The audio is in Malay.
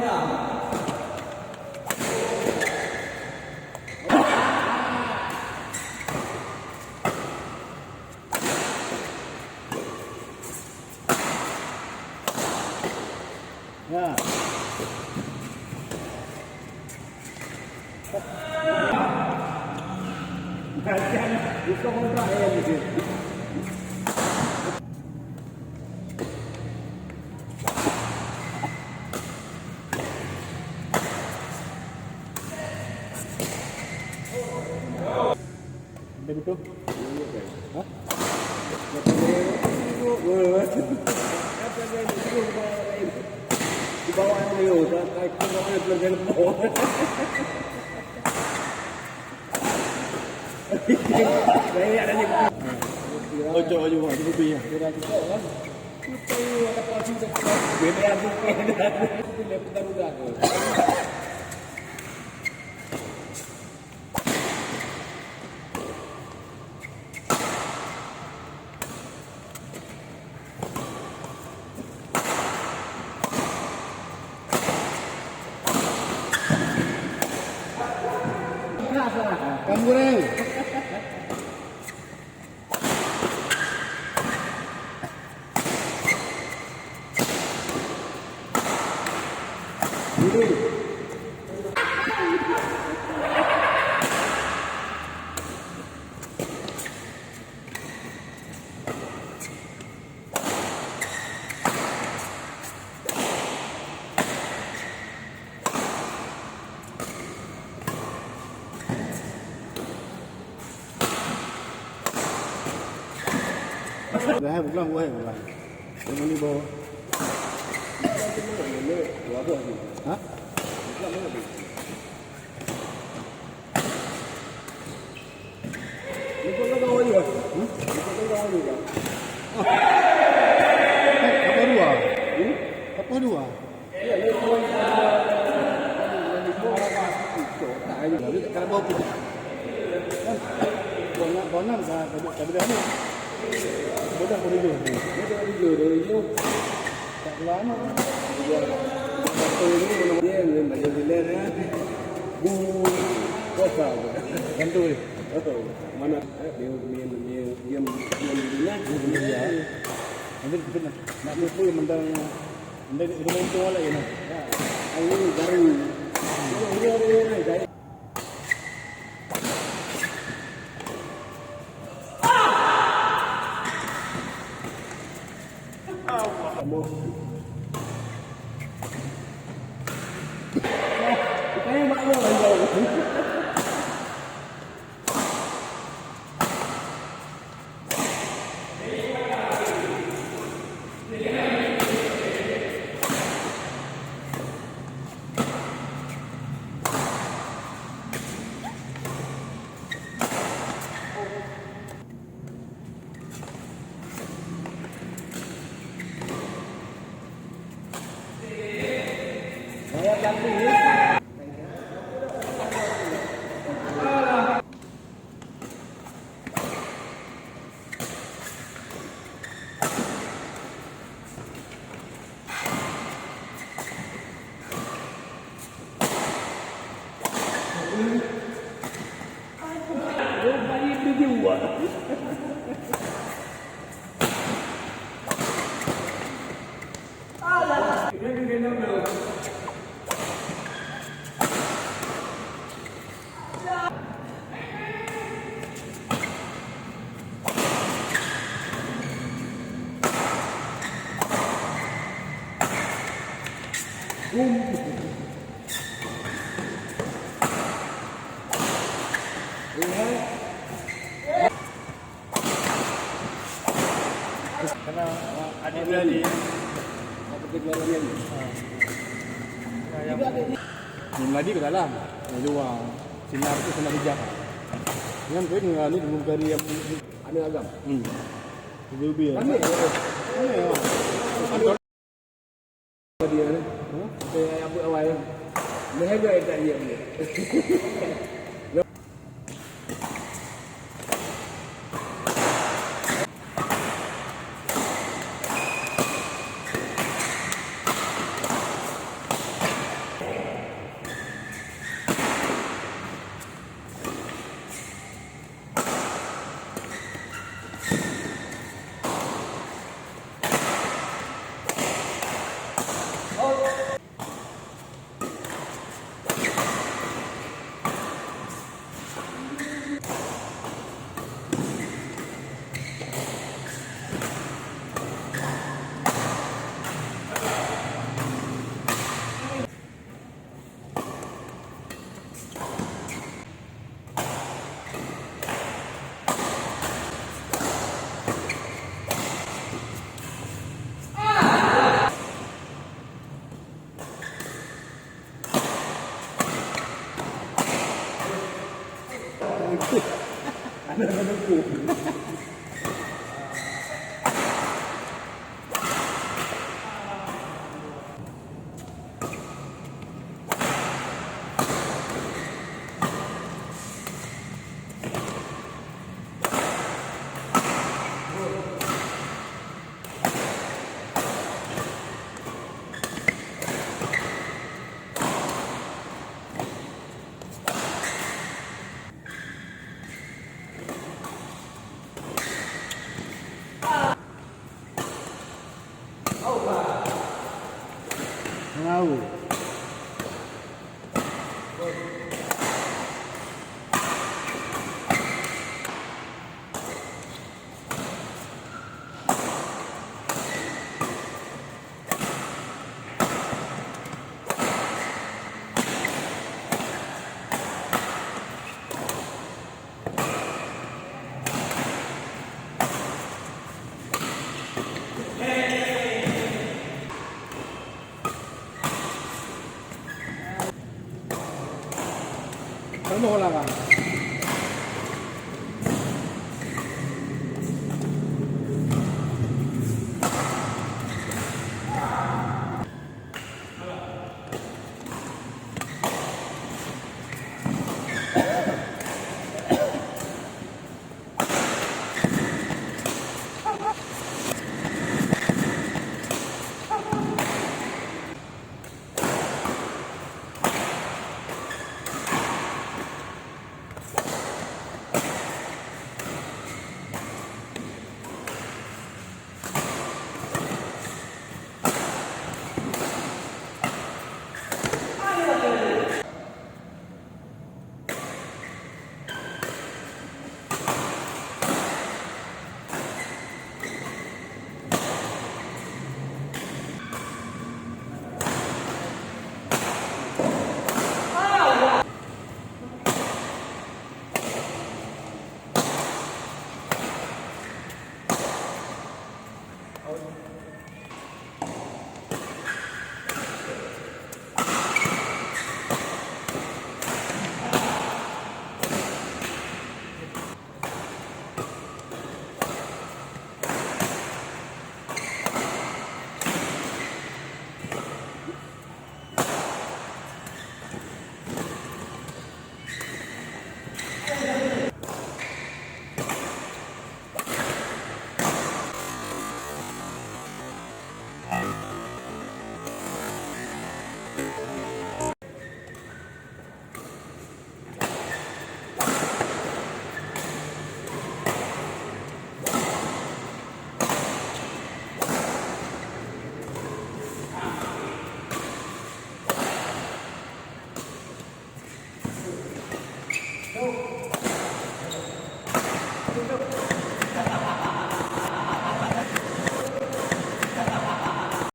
Ya. Jangan buka kontrak ya gitu. Ada betul? Hah? Di bawah Leo, saya kira belajar bawah. Saya ada ni. Ojo buat lebih ya. Kira kita kan. Kita ada pasti tak. Beda aku beda. Itu lepas udah. Kamu goreng. Dah bukan buah bukan. Yang ni bawa. Hah? Ini kau tahu juga. Kau tahu juga. Apa dua? Apa dua? Ya, ni kau. Ni kau apa? Tak ada. Kalau bawa pun. Bonang dah dah ni. Bodoh boleh je. Boleh je. Tak keluar mana. Satu ni dia yang macam bila bu kosa. Bantu ni. Mana dia dia. Nanti benar. Nak lupa mendang rumah itu wala ya. Ini garing. Ini Kayaknya mak lo lagi. Saya cantik ya. Karena ada di yang lagi ke dalam, yang luar sinar itu sinar hijau. Yang kau dengar ni belum dari yang ada agam. Lebih ya. Mana dia? Saya apa awal? Mehega tak dia. Ada menunggu. Tahu. Ano wala ka?